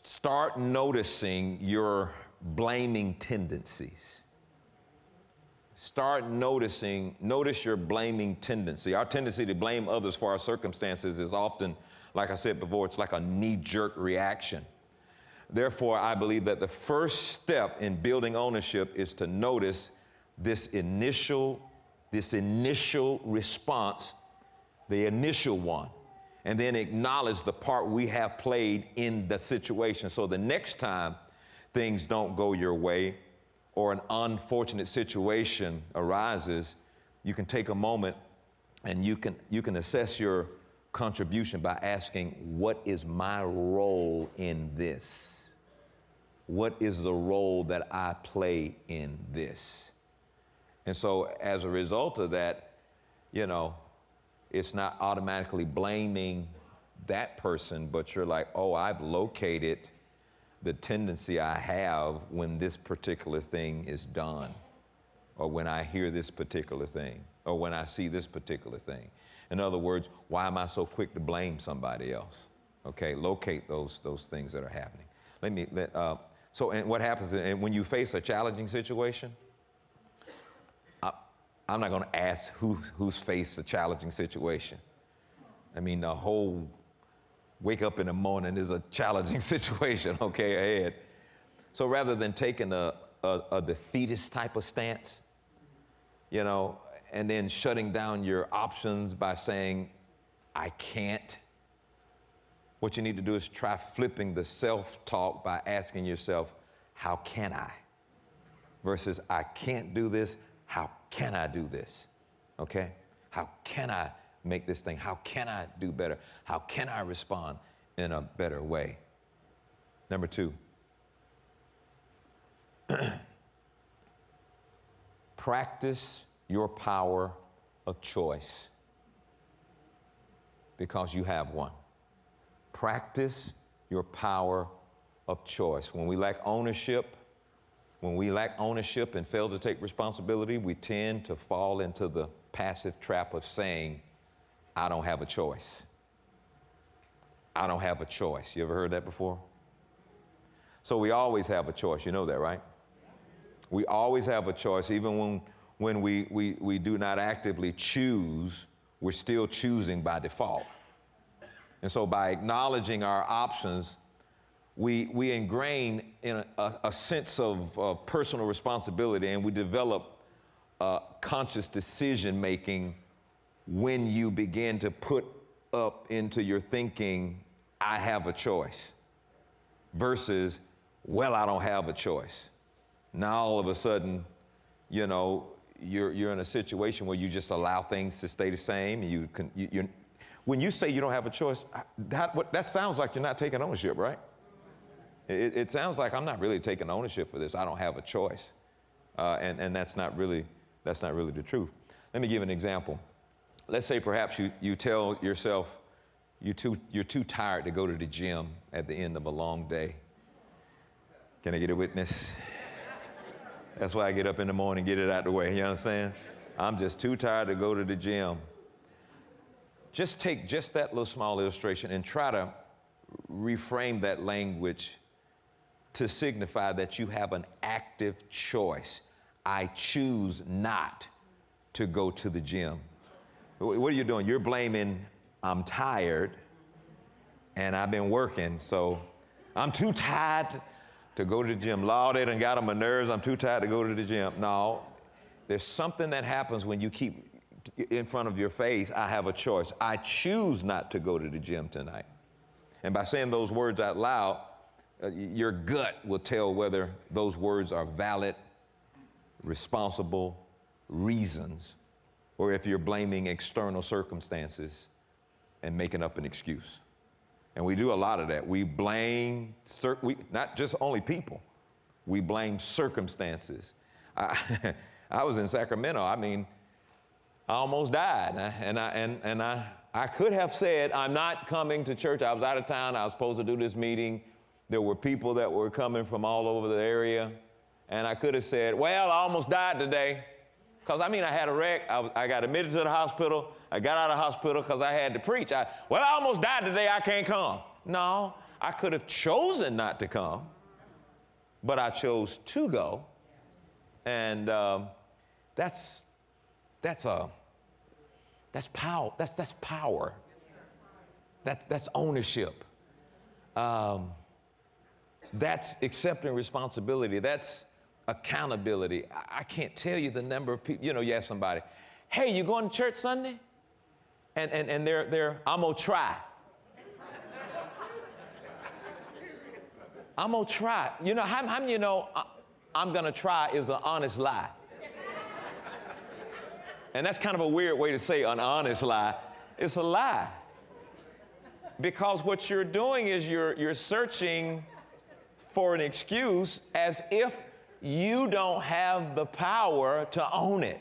Start noticing your blaming tendencies. Notice your blaming tendency. Our tendency to blame others for our circumstances is often, like I said before, it's like a knee-jerk reaction. Therefore, I believe that the first step in building ownership is to notice this initial response, the initial one, and then acknowledge the part we have played in the situation. So the next time things don't go your way or an unfortunate situation arises, you can take a moment and you can assess your contribution by asking, what is my role in this? What is the role that I play in this? And so as a result of that, it's not automatically blaming that person, but you're like, oh, I've located the tendency I have when this particular thing is done, or when I hear this particular thing, or when I see this particular thing. In other words, why am I so quick to blame somebody else? Okay, locate those things that are happening. And what happens and when you face a challenging situation? I'm not going to ask who's faced a challenging situation. I mean, the whole wake up in the morning is a challenging situation, okay, ahead. So rather than taking a defeatist type of stance, and then shutting down your options by saying, I can't, what you need to do is try flipping the self-talk by asking yourself, how can I? Versus, I can't do this, how can I do this? Okay? How can I make this thing? How can I do better? How can I respond in a better way? Number 2, practice your power of choice because you have one. Practice your power of choice. When we lack ownership and fail to take responsibility, we tend to fall into the passive trap of saying, I don't have a choice. I don't have a choice. You ever heard that before? So we always have a choice. You know that, right? We always have a choice. Even when we do not actively choose, we're still choosing by default. And so by acknowledging our options, we ingrain in a sense of personal responsibility, and we develop conscious decision-making when you begin to put up into your thinking, I have a choice, versus, well, I don't have a choice. Now all of a sudden, you're in a situation where you just allow things to stay the same. When you say you don't have a choice, that sounds like you're not taking ownership, right? It sounds like I'm not really taking ownership for this. I don't have a choice, and that's not really the truth. Let me give an example. Let's say perhaps you tell yourself you're too tired to go to the gym at the end of a long day. Can I get a witness? That's why I get up in the morning, get it out the way. You understand? I'm just too tired to go to the gym. Just take just that little small illustration and try to reframe that language to signify that you have an active choice. I choose not to go to the gym. What are you doing? You're blaming, I'm tired and I've been working, so I'm too tired to go to the gym. Lord, they done got on my nerves. I'm too tired to go to the gym. No, there's something that happens when you keep in front of your face, I have a choice. I choose not to go to the gym tonight. And by saying those words out loud, your gut will tell whether those words are valid, responsible reasons, or if you're blaming external circumstances and making up an excuse. And we do a lot of that. We blame, not just only people, we blame circumstances. I was in Sacramento. I mean, I almost died, and I could have said, I'm not coming to church. I was out of town. I was supposed to do this meeting. There were people that were coming from all over the area, and I could have said, well, I almost died today. Because, I had a wreck. I got admitted to the hospital. I got out of the hospital because I had to preach. I almost died today. I can't come. No, I could have chosen not to come, but I chose to go. And that's power. That's power. That's ownership. That's accepting responsibility. That's accountability. I can't tell you the number of people, you ask somebody, hey, you going to church Sunday? And they're I'm going to try. I'm going to try. How many I'm going to try is an honest lie? And that's kind of a weird way to say an honest lie. It's a lie. Because what you're doing is you're searching for an excuse as if you don't have the power to own it.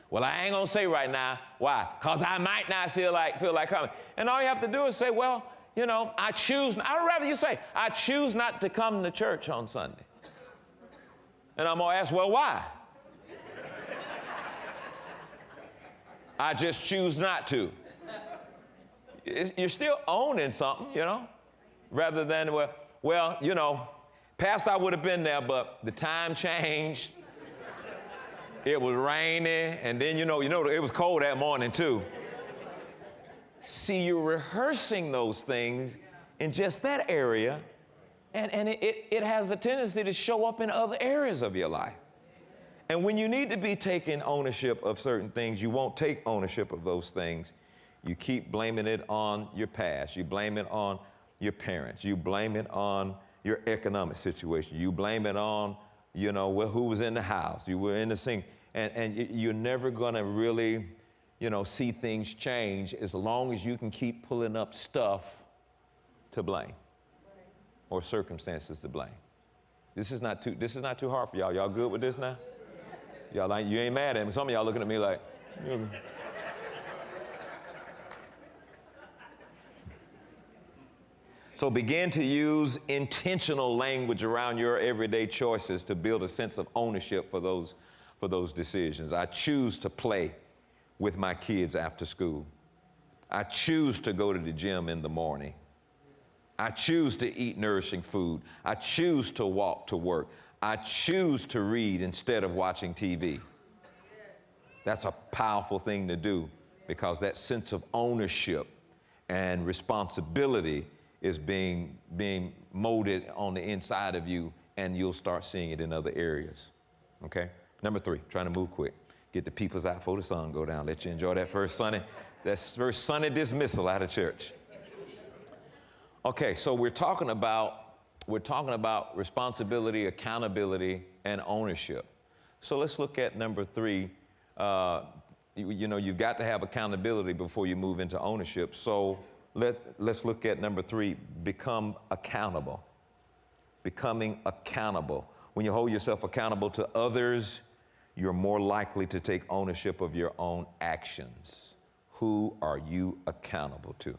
Well, I ain't gonna say right now. Why? Because I might not feel like coming. And all you have to do is say, well, I choose. I'd rather you say, I choose not to come to church on Sunday. And I'm gonna ask, well, why? I just choose not to. You're still owning something, rather than, well, Pastor, I would have been there, but the time changed. It was rainy, and then, it was cold that morning, too. See, you're rehearsing those things in just that area, and it has a tendency to show up in other areas of your life. And when you need to be taking ownership of certain things, you won't take ownership of those things. You keep blaming it on your past. You blame it on your parents. You blame it on your economic situation. You blame it on, who was in the house. You were in the sink. And you're never going to really, see things change as long as you can keep pulling up stuff to blame or circumstances to blame. This is not too hard for y'all. Y'all good with this now? Y'all you ain't mad at me. Some of y'all looking at me like, So begin to use intentional language around your everyday choices to build a sense of ownership for those decisions. I choose to play with my kids after school. I choose to go to the gym in the morning. I choose to eat nourishing food. I choose to walk to work. I choose to read instead of watching TV. That's a powerful thing to do because that sense of ownership and responsibility is being molded on the inside of you, and you'll start seeing it in other areas, okay? Number 3, trying to move quick. Get the peoples out before the sun go down. Let you enjoy that first Sunday dismissal out of church. Okay, so we're talking about responsibility, accountability, and ownership. So let's look at number 3. You've got to have accountability before you move into ownership. So let's look at number 3, become accountable. Becoming accountable. When you hold yourself accountable to others, you're more likely to take ownership of your own actions. Who are you accountable to?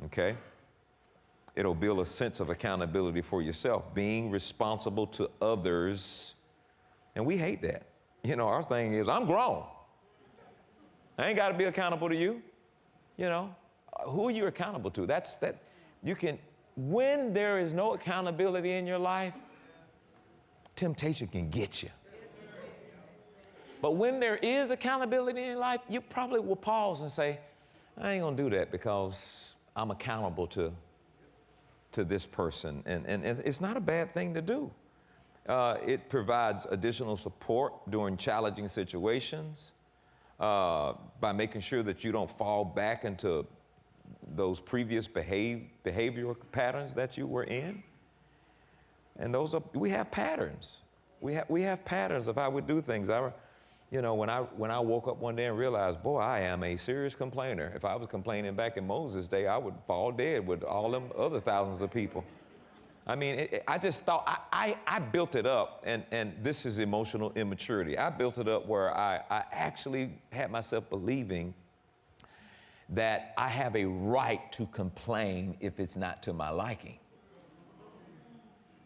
Okay? It'll build a sense of accountability for yourself, being responsible to others. And we hate that. Our thing is, I'm grown. I ain't got to be accountable to you. Who are you accountable to? When there is no accountability in your life, temptation can get you. But when there is accountability in your life, you probably will pause and say, I ain't gonna do that because I'm accountable to this person. And it's not a bad thing to do. It provides additional support during challenging situations by making sure that you don't fall back into those previous behavioral patterns that you were in. And we have patterns. We have patterns of how we do things. When I woke up one day and realized, boy, I am a serious complainer. If I was complaining back in Moses' day, I would fall dead with all them other thousands of people. I mean, I just thought, I built it up, and this is emotional immaturity. I built it up where I actually had myself believing that I have a right to complain if it's not to my liking.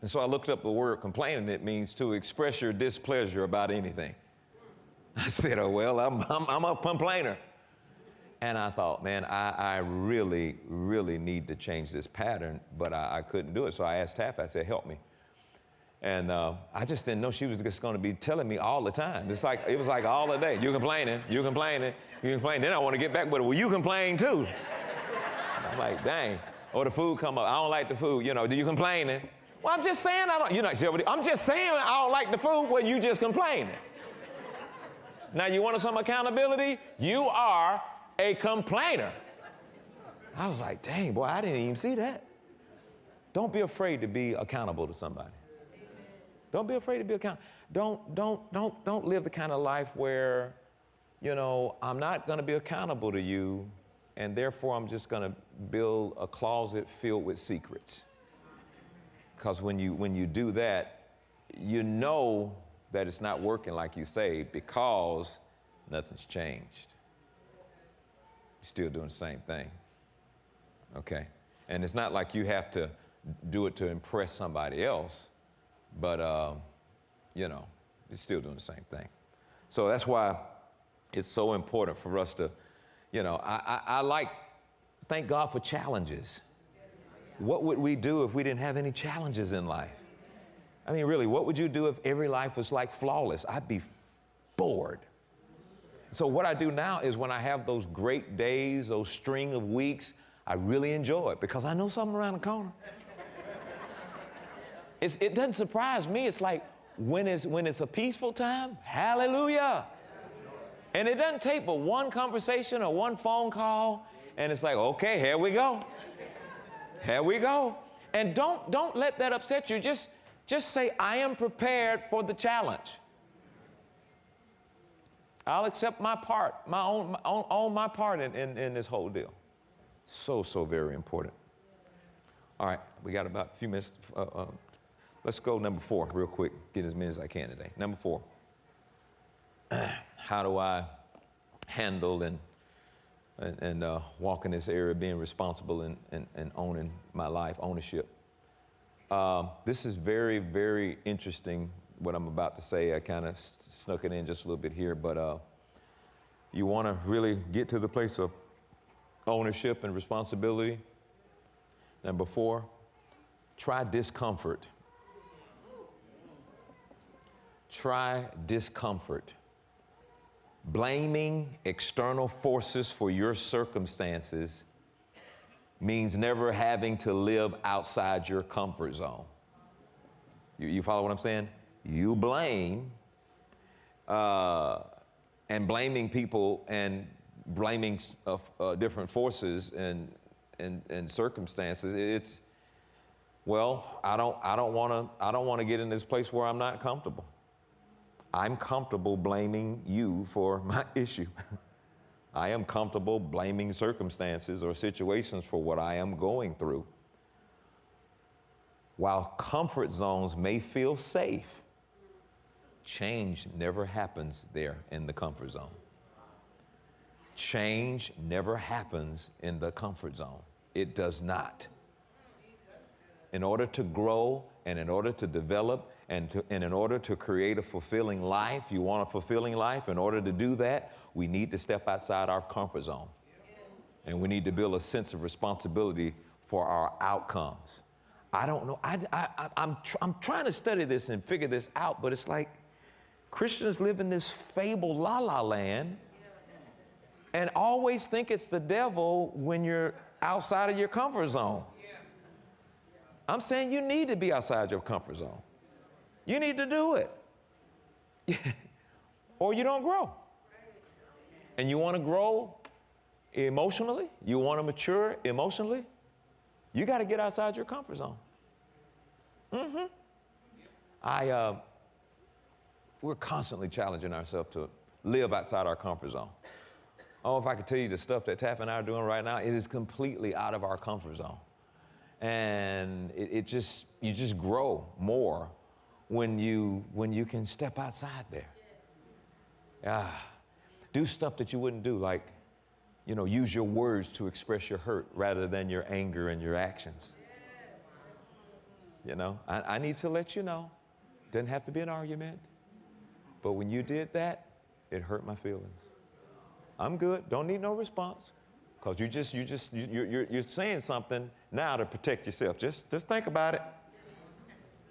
And so I looked up the word complaining. It means to express your displeasure about anything. I said, oh, well, I'm a complainer. And I thought, man, I really, really need to change this pattern, but I couldn't do it. So I asked Taff, I said, help me. And I just didn't know she was just going to be telling me all the time. It was like all the day. You complaining, you complaining, you complaining. Then I want to get back, but well, you complain too. I'm like, dang. Or the food come up. I don't like the food. You know, do you complaining? Well, I'm just saying I don't. You know, I'm just saying I don't like the food. Well, you just complaining. Now you want some accountability? You are a complainer. I was like, dang, boy, I didn't even see that. Don't be afraid to be accountable to somebody. Don't be afraid to be accountable. Don't live the kind of life where, you know, I'm not going to be accountable to you, and therefore I'm just going to build a closet filled with secrets. Because when you do that, you know that it's not working like you say because nothing's changed. You're still doing the same thing. Okay? And it's not like you have to do it to impress somebody else, but, you know, you're still doing the same thing. So that's why it's so important for us to, you know, thank God for challenges. What would we do if we didn't have any challenges in life? I mean, really, what would you do if every life was like flawless? I'd be bored. So what I do now is when I have those great days, those string of weeks, I really enjoy it because I know something around the corner. It doesn't surprise me. It's like when it's a peaceful time, hallelujah. And it doesn't take but one conversation or one phone call, and it's like, okay, here we go. Here we go. And don't let that upset you. Just say, I am prepared for the challenge. I'll accept my part, own my part in this whole deal. So very important. All right, we got about a few minutes. Let's go number 4 real quick. Get as many as I can today. Number 4. How do I handle and walk in this area, being responsible and owning my life, ownership? This is very, very interesting, what I'm about to say. I kind of snuck it in just a little bit here, but you want to really get to the place of ownership and responsibility. Number 4, try discomfort. Try discomfort. Blaming external forces for your circumstances means never having to live outside your comfort zone. You follow what I'm saying? You blame, and blaming people and blaming different forces and circumstances. It's, well, I don't want to get in this place where I'm not comfortable. I'm comfortable blaming you for my issue. I am comfortable blaming circumstances or situations for what I am going through. While comfort zones may feel safe, change never happens there in the comfort zone. Change never happens in the comfort zone. It does not. In order to grow and in order to develop and in order to create a fulfilling life, you want a fulfilling life, in order to do that, we need to step outside our comfort zone. And we need to build a sense of responsibility for our outcomes. I don't know, I'm trying to study this and figure this out, but it's like Christians live in this fabled la-la land and always think it's the devil when you're outside of your comfort zone. I'm saying you need to be outside your comfort zone. You need to do it. Or you don't grow. And you want to grow emotionally, you want to mature emotionally, you got to get outside your comfort zone. We're constantly challenging ourselves to live outside our comfort zone. Oh, if I could tell you the stuff that Taff and I are doing right now, it is completely out of our comfort zone. And you just grow more when you can step outside there. Do stuff that you wouldn't do, like, you know, use your words to express your hurt rather than your anger and your actions. You know, I need to let you know, didn't have to be an argument, but when you did that, it hurt my feelings. I'm good. Don't need no response. Because you're saying something now to protect yourself. Just think about it.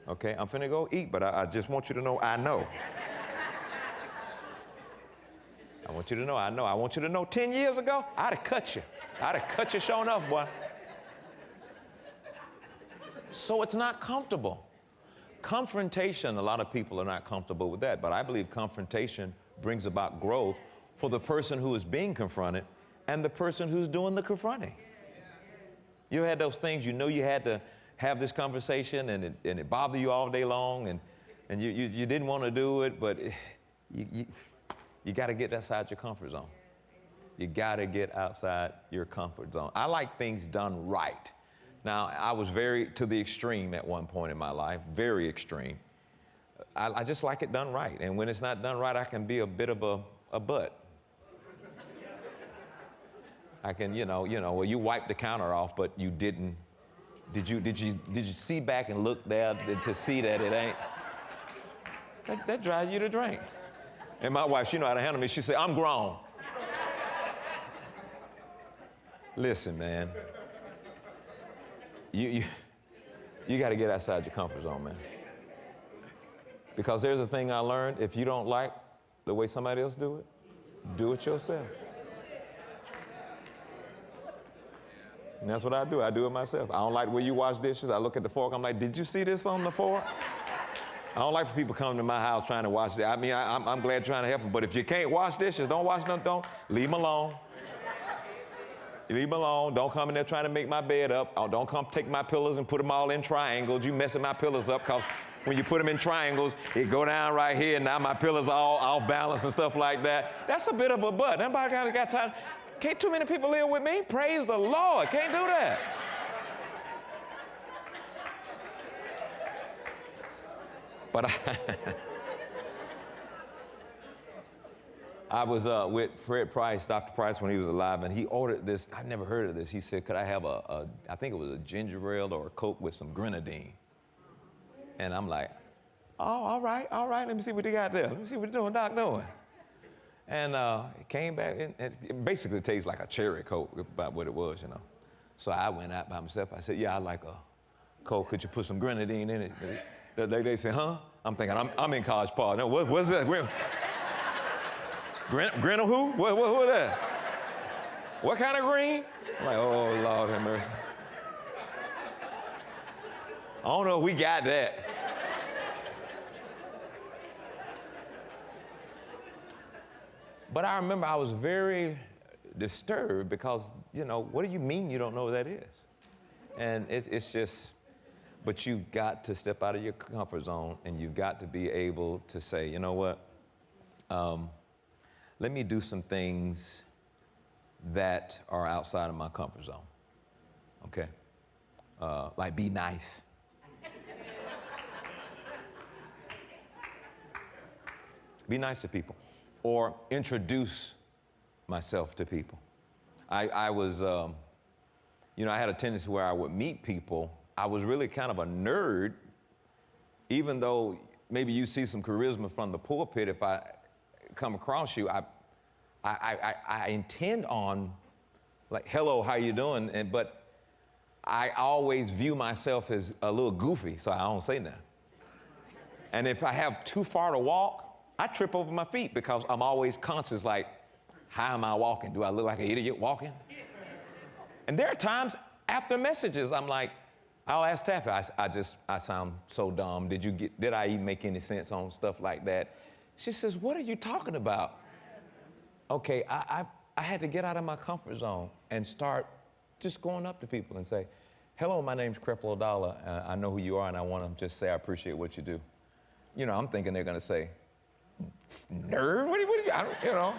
Okay, I'm finna go eat, but I just want you to know I know. I want you to know I know. I want you to know 10 years ago, I'd have cut you. I'd have cut you sure enough, boy. So it's not comfortable. Confrontation, a lot of people are not comfortable with that, but I believe confrontation brings about growth for the person who is being confronted and the person who's doing the confronting. You had those things, you know you had to have this conversation and it bothered you all day long and you didn't want to do it, but you got to get outside your comfort zone. You got to get outside your comfort zone. I like things done right. Now, I was very to the extreme at one point in my life, very extreme. I just like it done right. And when it's not done right, I can be a bit of a butt. I can, well, you wiped the counter off, but you didn't. Did you see back and look there to see that it ain't? That drives you to drink. And my wife, she know how to handle me. She said, I'm grown. Listen, man. You got to get outside your comfort zone, man. Because there's a thing I learned. If you don't like the way somebody else do it yourself. And that's what I do. I do it myself. I don't like the way you wash dishes. I look at the fork. I'm like, did you see this on the fork? I don't like for people coming to my house trying to wash dishes. I mean, I'm glad trying to help them. But if you can't wash dishes, don't wash nothing. Don't. Leave them alone. Leave them alone. Don't come in there trying to make my bed up. Don't come take my pillows and put them all in triangles. You messing my pillows up because when you put them in triangles, it go down right here. And now my pillows are all off balance and stuff like that. That's a bit of a butt. Nobody got time. Can't too many people live with me? Praise the Lord. Can't do that. But I was with Fred Price, Dr. Price, when he was alive, and he ordered this. I've never heard of this. He said, could I have I think it was a ginger ale or a Coke with some grenadine? And I'm like, oh, all right. Let me see what you got there. Let me see what you're doing, Doc, doing. And it came back, and it basically tastes like a cherry Coke, about what it was, So I went out by myself. I said, yeah, I like a Coke. Could you put some grenadine in it? They said, huh? I'm thinking, I'm in College Park. No, what's that? Green who? What that? What kind of green? I'm like, oh, Lord have mercy. I don't know if we got that. But I remember I was very disturbed because, what do you mean you don't know what that is? And it's just, but you've got to step out of your comfort zone and you've got to be able to say, you know what? Let me do some things that are outside of my comfort zone, okay? Like be nice. Be nice to people. Or introduce myself to people. I was, I had a tendency where I would meet people. I was really kind of a nerd, even though maybe you see some charisma from the pulpit. If I come across you, I intend on, like, hello, how you doing? But I always view myself as a little goofy, so I don't say nothing. And if I have too far to walk, I trip over my feet because I'm always conscious, like, how am I walking? Do I look like an idiot walking? And there are times after messages, I'm like, I'll ask Taffy, I sound so dumb. Did I even make any sense on stuff like that? She says, what are you talking about? Okay, I had to get out of my comfort zone and start just going up to people and say, hello, my name's Creflo. I know who you are, and I want to just say I appreciate what you do. I'm thinking they're going to say, nerd? What do you,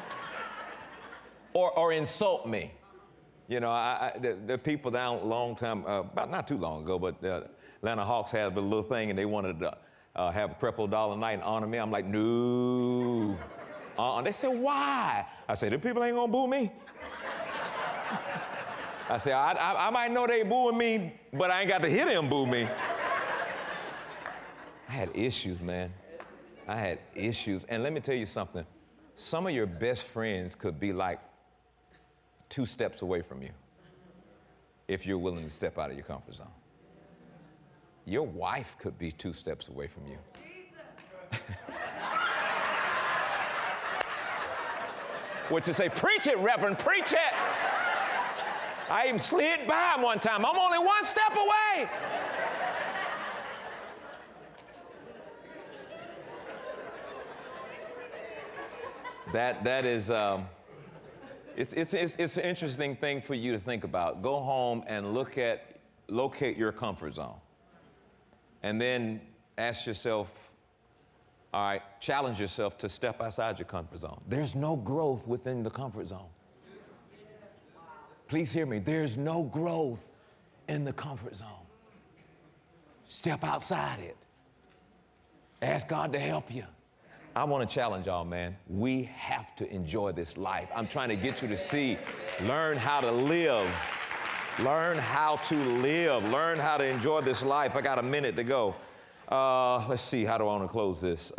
or insult me. The people down a long time, about not too long ago, but Atlanta Hawks had a little thing and they wanted to have a Creflo night and honor me. I'm like, no. They said, why? I said, the people ain't gonna boo me. I said, I might know they booing me, but I ain't got to hear them boo me. I had issues, man. I had issues. And let me tell you something. Some of your best friends could be like 2 steps away from you if you're willing to step out of your comfort zone. Your wife could be 2 steps away from you. What you say, preach it, Reverend, preach it. I even slid by him one time. I'm only 1 step away. That is, it's an interesting thing for you to think about. Go home and locate your comfort zone. And then ask yourself, all right, challenge yourself to step outside your comfort zone. There's no growth within the comfort zone. Please hear me. There's no growth in the comfort zone. Step outside it. Ask God to help you. I want to challenge y'all, man. We have to enjoy this life. I'm trying to get you to see, learn how to live. Learn how to live. Learn how to enjoy this life. I got a minute to go. Let's see, how do I want to close this?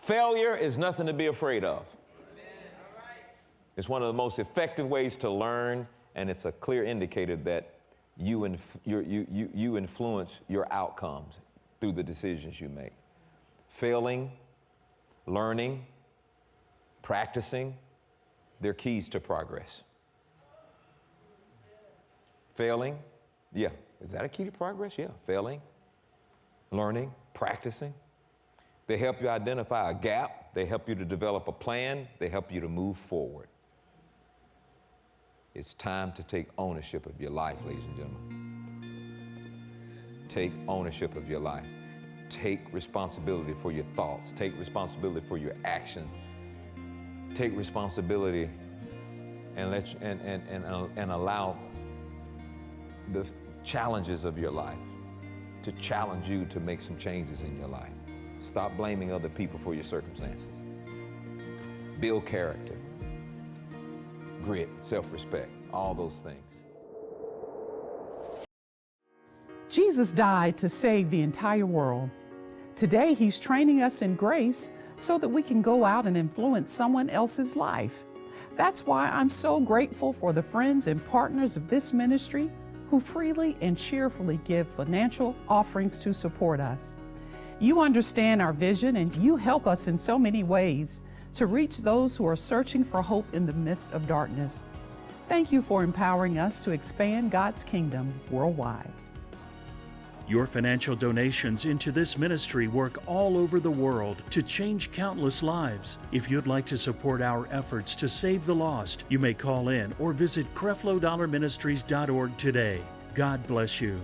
Failure is nothing to be afraid of. It's one of the most effective ways to learn, and it's a clear indicator that you influence your outcomes through the decisions you make. Failing, learning, practicing, they're keys to progress. Failing, yeah. Is that a key to progress? Yeah. Failing, learning, practicing. They help you identify a gap. They help you to develop a plan. They help you to move forward. It's time to take ownership of your life, ladies and gentlemen. Take ownership of your life. Take responsibility for your thoughts. Take responsibility for your actions. Take responsibility and allow the challenges of your life to challenge you to make some changes in your life. Stop blaming other people for your circumstances. Build character, grit, self-respect, all those things. Jesus died to save the entire world. Today, he's training us in grace so that we can go out and influence someone else's life. That's why I'm so grateful for the friends and partners of this ministry who freely and cheerfully give financial offerings to support us. You understand our vision and you help us in so many ways to reach those who are searching for hope in the midst of darkness. Thank you for empowering us to expand God's kingdom worldwide. Your financial donations into this ministry work all over the world to change countless lives. If you'd like to support our efforts to save the lost, you may call in or visit CrefloDollarMinistries.org today. God bless you.